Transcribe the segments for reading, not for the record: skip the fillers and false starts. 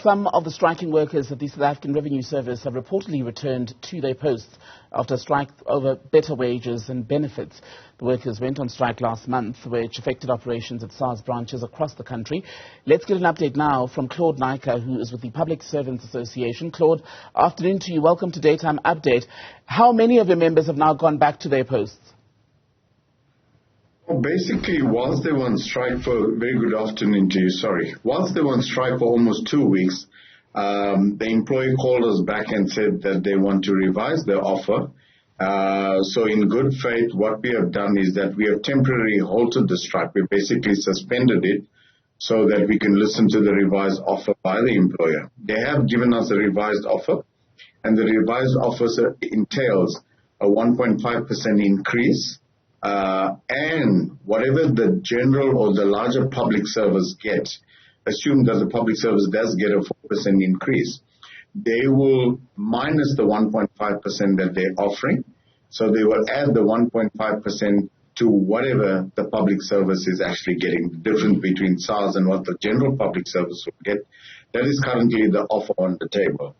Some of the striking workers at the South African Revenue Service have reportedly returned to their posts after a strike over better wages and benefits. The workers went on strike last month, which affected operations at Sars branches across the country. Let's get an update now from Claude Naicker, who is with the Public Servants Association. Claude, afternoon to you. Welcome to Daytime Update. How many of your members have now gone back to their posts? Well, basically, whilst they were on strike for, very good afternoon to you, whilst they were on strike for almost 2 weeks, the employer called us back and said that they want to revise their offer. So in good faith, what we have done is that we have temporarily halted the strike. We basically suspended it so that we can listen to the revised offer by the employer. They have given us a revised offer, and the revised offer entails a 1.5% increase. And whatever the general or the larger public service get, assume that the public service does get a 4% increase, they will minus the 1.5% that they're offering. So they will add the 1.5% to whatever the public service is actually getting, the difference between SARS and what the general public service will get. That is currently the offer on the table.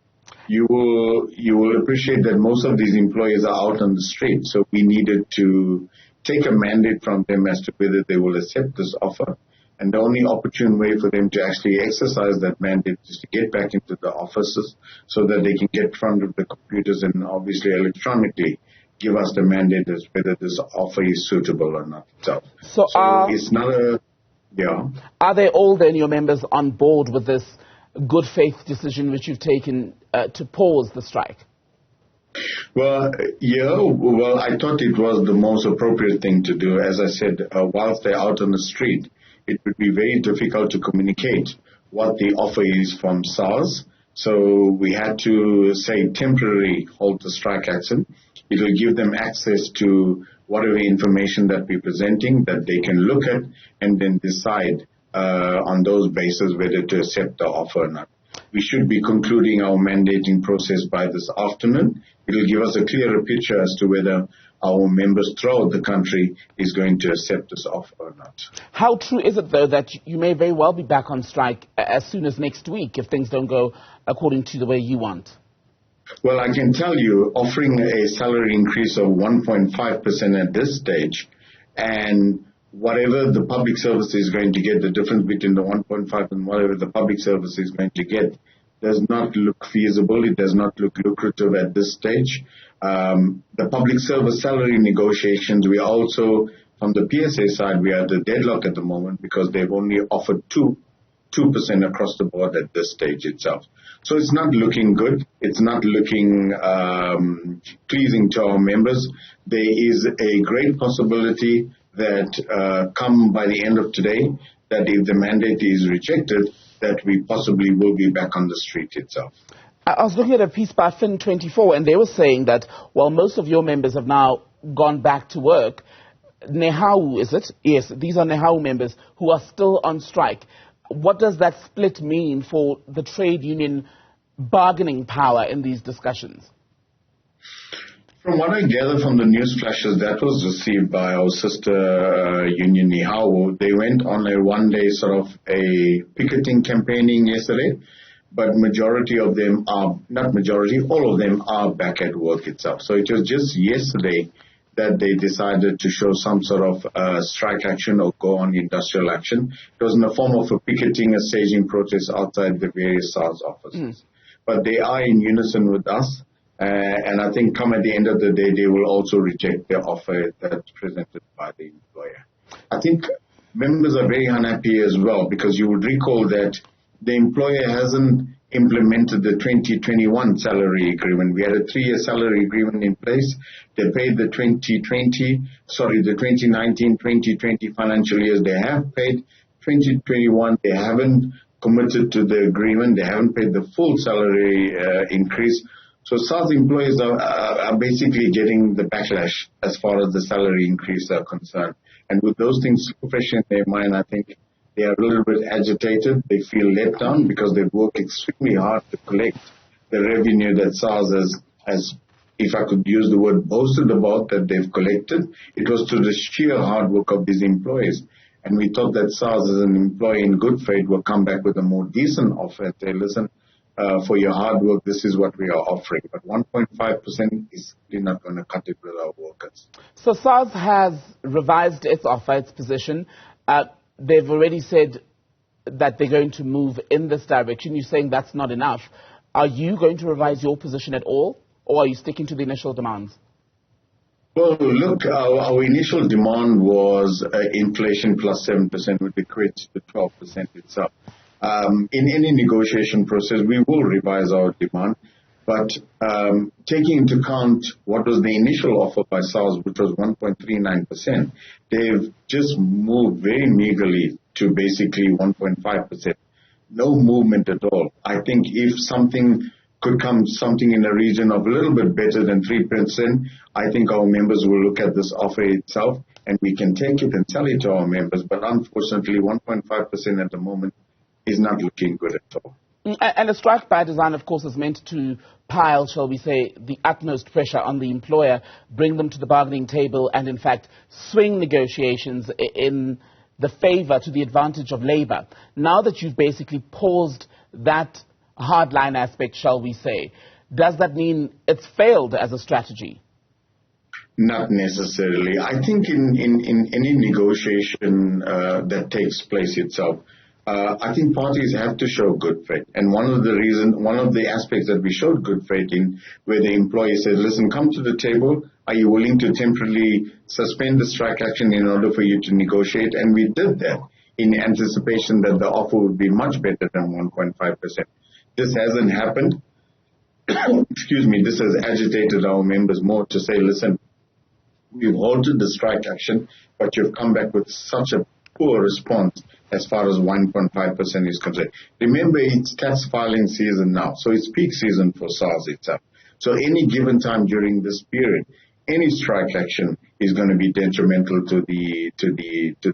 You will appreciate that most of these employees are out on the street, so we needed to take a mandate from them as to whether they will accept this offer. And the only opportune way for them to actually exercise that mandate is to get back into the offices so that they can get in front of the computers and obviously electronically give us the mandate as whether this offer is suitable or not. So it's not a, yeah. Are they all then, your members, on board with this good faith decision which you've taken to pause the strike? Well, yeah, I thought it was the most appropriate thing to do. As I said, whilst they're out on the street, it would be very difficult to communicate what the offer is from SARS. So we had to say temporarily halt the strike action. It will give them access to whatever information that we're presenting that they can look at and then decide on those bases whether to accept the offer or not. We should be concluding our mandating process by this afternoon. It will give us a clearer picture as to whether our members throughout the country is going to accept this offer or not. How true is it, though, that you may very well be back on strike as soon as next week if things don't go according to the way you want? Well, I can tell you, offering a salary increase of 1.5% at this stage and whatever the public service is going to get, the difference between the 1.5 and whatever the public service is going to get, does not look feasible. It does not look lucrative at this stage. The public service salary negotiations, we are also, from the PSA side, we are at the deadlock at the moment because they've only offered 2% across the board at this stage itself. So it's not looking good. It's not looking pleasing to our members. There is a great possibility that come by the end of today, that if the mandate is rejected, that we possibly will be back on the street itself. I was looking at a piece by Fin24, and they were saying that while most of your members have now gone back to work, Nehawu, is it? Yes, these are Nehawu members who are still on strike. What does that split mean for the trade union bargaining power in these discussions? From what I gather from the news flashes, that was received by our sister union Nehawu. They went on a one-day sort of a picketing campaigning yesterday, but majority of them are, not majority, all of them are back at work itself. So it was just yesterday that they decided to show some sort of strike action or go on industrial action. It was in the form of a picketing, a staging protest outside the various SARS offices. But they are in unison with us. And I think come at the end of the day, they will also reject the offer that's presented by the employer. I think members are very unhappy as well because you would recall that the employer hasn't implemented the 2021 salary agreement. We had a 3-year salary agreement in place. They paid the 2019-2020 financial years. They have paid 2021. They haven't committed to the agreement. They haven't paid the full salary increase. So SARS employees are basically getting the backlash as far as the salary increase are concerned. And with those things fresh in their mind, I think they are a little bit agitated. They feel let down because they've worked extremely hard to collect the revenue that SARS has, if I could use the word, boasted about that they've collected. It was through the sheer hard work of these employees. And we thought that SARS, as an employer in good faith, will come back with a more decent offer and say, listen, for your hard work, this is what we are offering. But 1.5% is really not going to cut it with our workers. So SARS has revised its offer, its position. They've already said that they're going to move in this direction. You're saying that's not enough. Are you going to revise your position at all, or are you sticking to the initial demands? Well, look, our initial demand was inflation plus 7%, which equates to 12% itself. In any negotiation process, we will revise our demand, but taking into account what was the initial offer by SARS, which was 1.39%, they've just moved very meagerly to basically 1.5%. No movement at all. I think if something could come, something in the region of a little bit better than 3%, I think our members will look at this offer itself and we can take it and tell it to our members. But unfortunately, 1.5% at the moment is not looking good at all. And a strike by design, of course, is meant to pile, shall we say, the utmost pressure on the employer, bring them to the bargaining table and, in fact, swing negotiations in the favor to the advantage of labor. Now that you've basically paused that hardline aspect, shall we say, does that mean it's failed as a strategy? Not necessarily. I think in any negotiation that takes place itself, I think parties have to show good faith. And one of the aspects that we showed good faith in, where the employee said, listen, come to the table. Are you willing to temporarily suspend the strike action in order for you to negotiate? And we did that in anticipation that the offer would be much better than 1.5%. This hasn't happened. Excuse me. This has agitated our members more to say, listen, we've halted the strike action, but you've come back with such a poor response as far as 1.5% is concerned. Remember, it's tax filing season now, so it's peak season for SARS itself. So any given time during this period, any strike action is going to be detrimental to the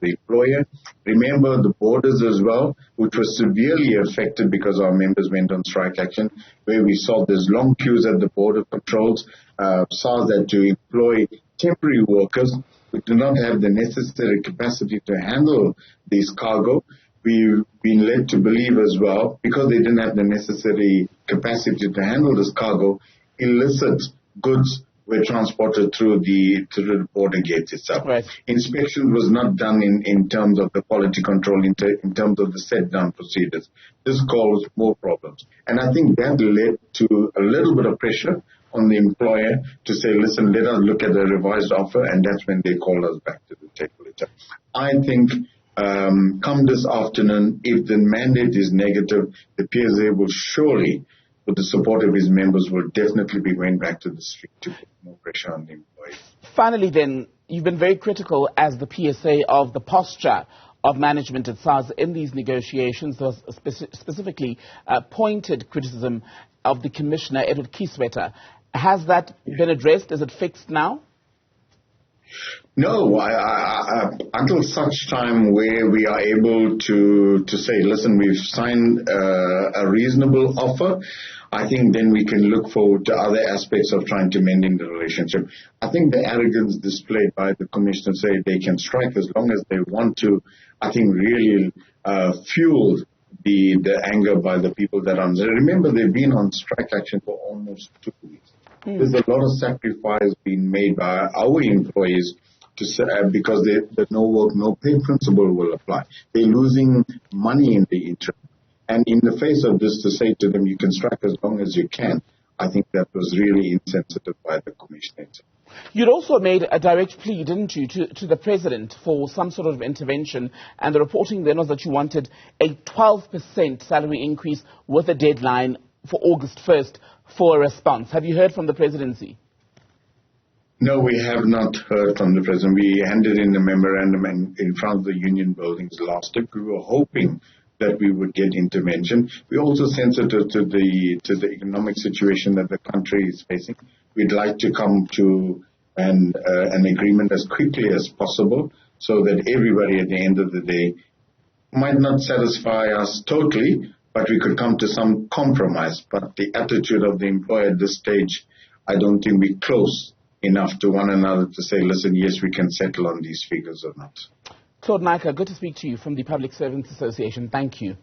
employer. Remember the borders as well, which was severely affected because our members went on strike action, where we saw there's long queues at the border controls. SARS had to employ temporary workers who do not have the necessary capacity to handle these cargo. We've been led to believe as well, because they didn't have the necessary capacity to handle this cargo, illicit goods were transported through the border gates itself. Right. Inspection was not done in terms of the quality control, in terms of the set-down procedures. This caused more problems. And I think that led to a little bit of pressure on the employer to say, listen, let us look at the revised offer, and that's when they called us back to the table itself. I think come this afternoon, if the mandate is negative, the PSA will surely, with the support of his members, will definitely be going back to the street to put more pressure on the employees. Finally then, you've been very critical as the PSA of the posture of management at SARS in these negotiations. There was specifically pointed criticism of the Commissioner, Edward Kieswetter. Has that been addressed? Is it fixed now? No, until such time where we are able to say, listen, we've signed a reasonable offer, I think then we can look forward to other aspects of trying to mending the relationship. I think the arrogance displayed by the Commissioner, say they can strike as long as they want to, I think really fueled the anger by the people that are on there. Remember, they've been on strike action for almost 2 weeks. There's a lot of sacrifice being made by our employees to because the no work, no pay principle will apply. They're losing money in the interim. And in the face of this, to say to them, you can strike as long as you can, I think that was really insensitive by the Commissioner. You'd also made a direct plea, didn't you, to the President for some sort of intervention, and the reporting then was that you wanted a 12% salary increase with a deadline for August 1st for a response. Have you heard from the Presidency? No, we have not heard from the President. We handed in the memorandum in front of the union buildings last week. We were hoping that we would get intervention. We're also sensitive to the economic situation that the country is facing. We'd like to come to an agreement as quickly as possible so that everybody at the end of the day might not satisfy us totally, but we could come to some compromise. But the attitude of the employer at this stage, I don't think we're close enough to one another to say, listen, yes, we can settle on these figures or not. Claude Naicker, good to speak to you from the Public Servants Association. Thank you.